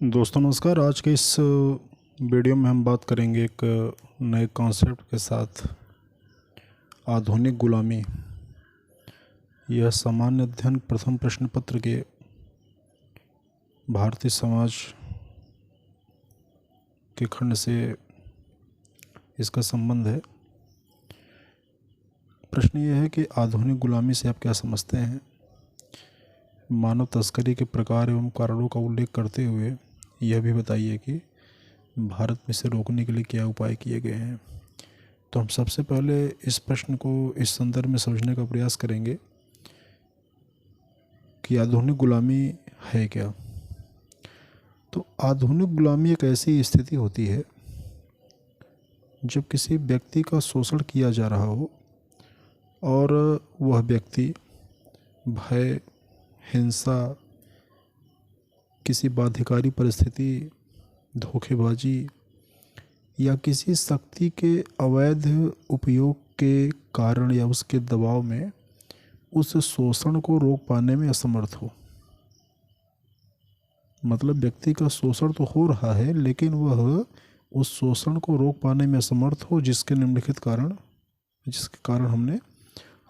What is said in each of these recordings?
दोस्तों नमस्कार। आज के इस वीडियो में हम बात करेंगे एक नए कॉन्सेप्ट के साथ, आधुनिक गुलामी। यह सामान्य अध्ययन प्रथम प्रश्न पत्र के भारतीय समाज के खंड से इसका संबंध है। प्रश्न यह है कि आधुनिक गुलामी से आप क्या समझते हैं। मानव तस्करी के प्रकार एवं कारणों का उल्लेख करते हुए यह भी बताइए कि भारत में इसे रोकने के लिए क्या उपाय किए गए हैं। तो हम सबसे पहले इस प्रश्न को इस संदर्भ में समझने का प्रयास करेंगे कि आधुनिक गुलामी है क्या। तो आधुनिक गुलामी एक ऐसी स्थिति होती है जब किसी व्यक्ति का शोषण किया जा रहा हो और वह व्यक्ति भय, हिंसा, किसी बाध्यकारी परिस्थिति, धोखेबाजी या किसी शक्ति के अवैध उपयोग के कारण या उसके दबाव में उस शोषण को रोक पाने में असमर्थ हो। मतलब व्यक्ति का शोषण तो हो रहा है लेकिन वह उस शोषण को रोक पाने में असमर्थ हो, जिसके कारण हमने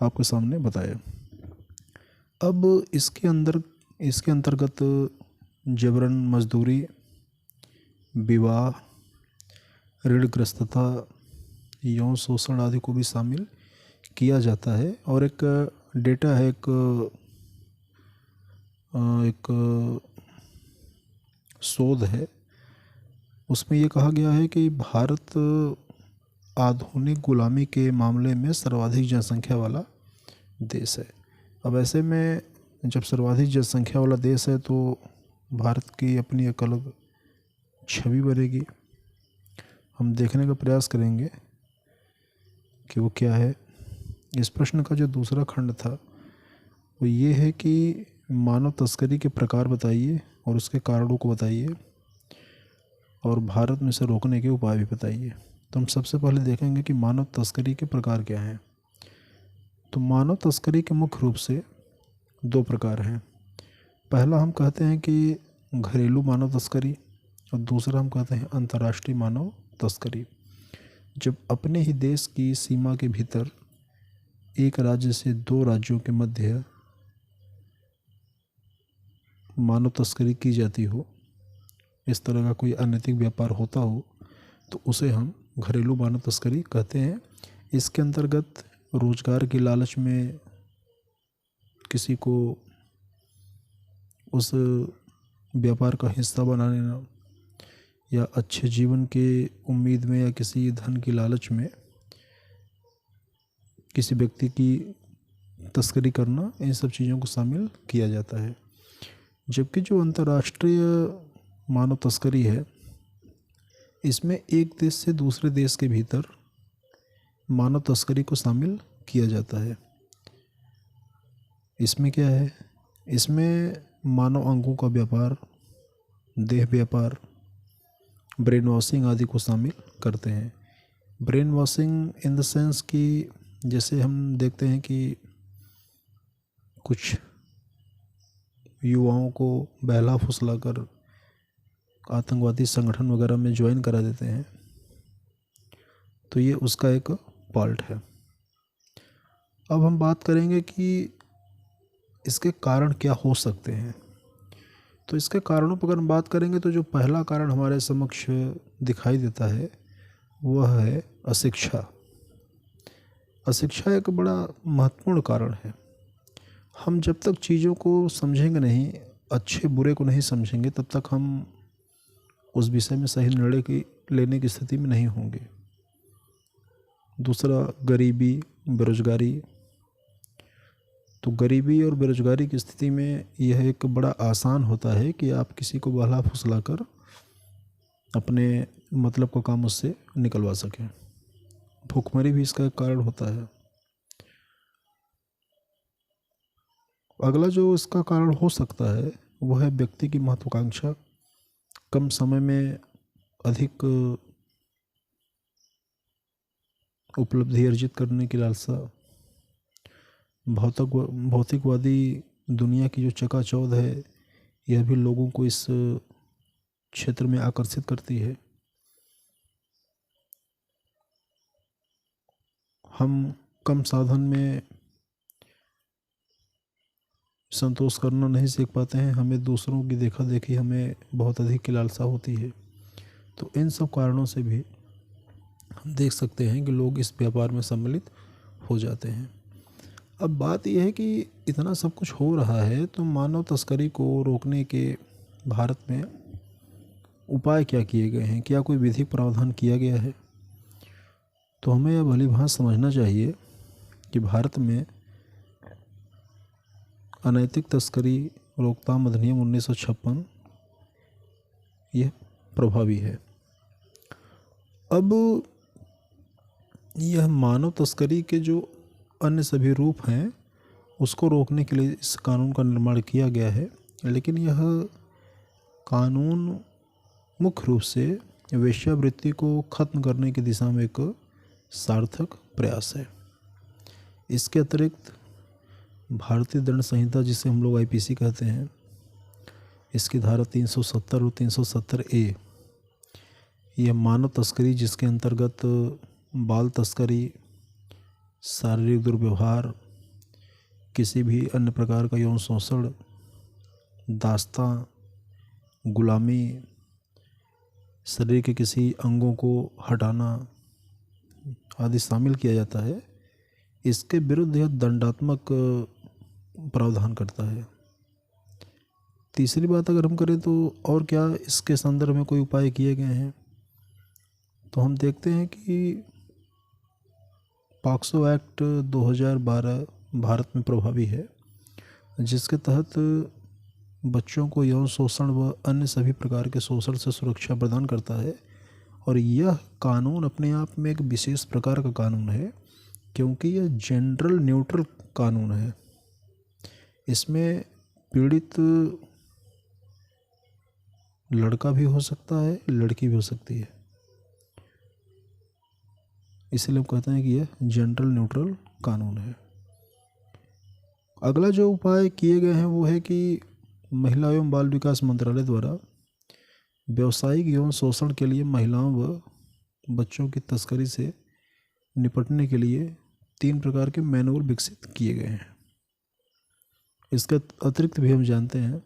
आपके सामने बताया। अब इसके अंतर्गत जबरन मजदूरी, विवाह, ऋणग्रस्तता, यौन शोषण आदि को भी शामिल किया जाता है। और एक डेटा है, एक शोध है, उसमें ये कहा गया है कि भारत आधुनिक गुलामी के मामले में सर्वाधिक जनसंख्या वाला देश है। अब ऐसे में जब सर्वाधिक जनसंख्या वाला देश है तो भारत की अपनी एक अलग छवि बनेगी। हम देखने का प्रयास करेंगे कि वो क्या है। इस प्रश्न का जो दूसरा खंड था वो ये है कि मानव तस्करी के प्रकार बताइए और उसके कारणों को बताइए और भारत में इसे रोकने के उपाय भी बताइए। तो हम सबसे पहले देखेंगे कि मानव तस्करी के प्रकार क्या हैं। तो मानव तस्करी के मुख्य रूप से दो प्रकार हैं। पहला हम कहते हैं कि घरेलू मानव तस्करी और दूसरा हम कहते हैं अंतर्राष्ट्रीय मानव तस्करी। जब अपने ही देश की सीमा के भीतर एक राज्य से दो राज्यों के मध्य मानव तस्करी की जाती हो, इस तरह का कोई अनैतिक व्यापार होता हो, तो उसे हम घरेलू मानव तस्करी कहते हैं। इसके अंतर्गत रोजगार की लालच में किसी को उस व्यापार का हिस्सा बना लेना या अच्छे जीवन के उम्मीद में या किसी धन की लालच में किसी व्यक्ति की तस्करी करना, इन सब चीज़ों को शामिल किया जाता है। जबकि जो अंतर्राष्ट्रीय मानव तस्करी है, इसमें एक देश से दूसरे देश के भीतर मानव तस्करी को शामिल किया जाता है। इसमें क्या है, इसमें मानव अंगों का व्यापार, देह व्यापार, ब्रेन वॉशिंग आदि को शामिल करते हैं। Brain washing in the sense कि जैसे हम देखते हैं कि कुछ युवाओं को बहला फुसला कर आतंकवादी संगठन वगैरह में ज्वाइन करा देते हैं, तो ये उसका एक पार्ट है। अब हम बात करेंगे कि इसके कारण क्या हो सकते हैं। तो इसके कारणों पर अगर हम बात करेंगे तो जो पहला कारण हमारे समक्ष दिखाई देता है वह है अशिक्षा। अशिक्षा एक बड़ा महत्वपूर्ण कारण है। हम जब तक चीज़ों को समझेंगे नहीं, अच्छे बुरे को नहीं समझेंगे, तब तक हम उस विषय में सही निर्णय लेने की स्थिति में नहीं होंगे। दूसरा, गरीबी, बेरोजगारी। तो गरीबी और बेरोजगारी की स्थिति में यह एक बड़ा आसान होता है कि आप किसी को बहला फुसला कर अपने मतलब का काम उससे निकलवा सकें। भूखमरी भी इसका एक कारण होता है। अगला जो इसका कारण हो सकता है वह है व्यक्ति की महत्वाकांक्षा, कम समय में अधिक उपलब्धि अर्जित करने की लालसा, भौतिकवादी दुनिया की जो चकाचौंध है, यह भी लोगों को इस क्षेत्र में आकर्षित करती है। हम कम साधन में संतोष करना नहीं सीख पाते हैं, हमें दूसरों की देखा देखी हमें बहुत अधिक की लालसा होती है। तो इन सब कारणों से भी हम देख सकते हैं कि लोग इस व्यापार में सम्मिलित हो जाते हैं। अब बात यह है कि इतना सब कुछ हो रहा है तो मानव तस्करी को रोकने के भारत में उपाय क्या किए गए हैं, क्या कोई विधिक प्रावधान किया गया है? तो हमें यह भलीभांति समझना चाहिए कि भारत में अनैतिक तस्करी रोकथाम अधिनियम 1956 यह प्रभावी है। अब यह मानव तस्करी के जो अन्य सभी रूप हैं उसको रोकने के लिए इस कानून का निर्माण किया गया है, लेकिन यह कानून मुख्य रूप से वेश्यावृत्ति को ख़त्म करने की दिशा में एक सार्थक प्रयास है। इसके अतिरिक्त भारतीय दंड संहिता, जिसे हम लोग आईपीसी कहते हैं, इसकी धारा 370 और 370A यह मानव तस्करी, जिसके अंतर्गत बाल तस्करी, शारीरिक दुर्व्यवहार, किसी भी अन्य प्रकार का यौन शोषण, दास्तां, गुलामी, शरीर के किसी अंगों को हटाना आदि शामिल किया जाता है। इसके विरुद्ध यह दंडात्मक प्रावधान करता है। तीसरी बात अगर हम करें तो और क्या इसके संदर्भ में कोई उपाय किए गए हैं, तो हम देखते हैं कि पॉक्सो एक्ट 2012 भारत में प्रभावी है, जिसके तहत बच्चों को यौन शोषण व अन्य सभी प्रकार के शोषण से सुरक्षा प्रदान करता है। और यह कानून अपने आप में एक विशेष प्रकार का कानून है, क्योंकि यह जेंडर न्यूट्रल कानून है। इसमें पीड़ित लड़का भी हो सकता है, लड़की भी हो सकती है, इसलिए हम कहते हैं कि यह जेंडर न्यूट्रल कानून है। अगला जो उपाय किए गए हैं वो है कि महिला एवं बाल विकास मंत्रालय द्वारा व्यावसायिक यौन शोषण के लिए महिलाओं व बच्चों की तस्करी से निपटने के लिए 3 प्रकार के मैनुअल विकसित किए गए हैं। इसके अतिरिक्त भी हम जानते हैं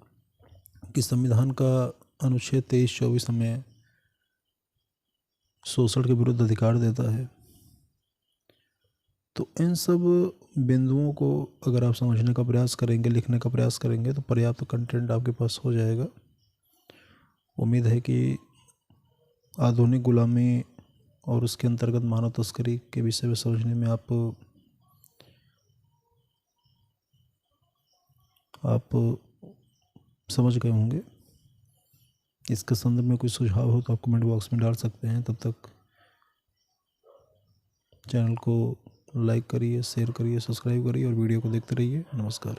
कि संविधान का अनुच्छेद 23-24 हमें शोषण के विरुद्ध अधिकार देता है। तो इन सब बिंदुओं को अगर आप समझने का प्रयास करेंगे, लिखने का प्रयास करेंगे, तो पर्याप्त कंटेंट आपके पास हो जाएगा। उम्मीद है कि आधुनिक गुलामी और उसके अंतर्गत मानव तस्करी के विषय में समझने में आप समझ गए होंगे। इसके संदर्भ में कोई सुझाव हो तो आप कमेंट बॉक्स में डाल सकते हैं। तब तक चैनल को लाइक करिए, शेयर करिए, सब्सक्राइब करिए और वीडियो को देखते रहिए। नमस्कार।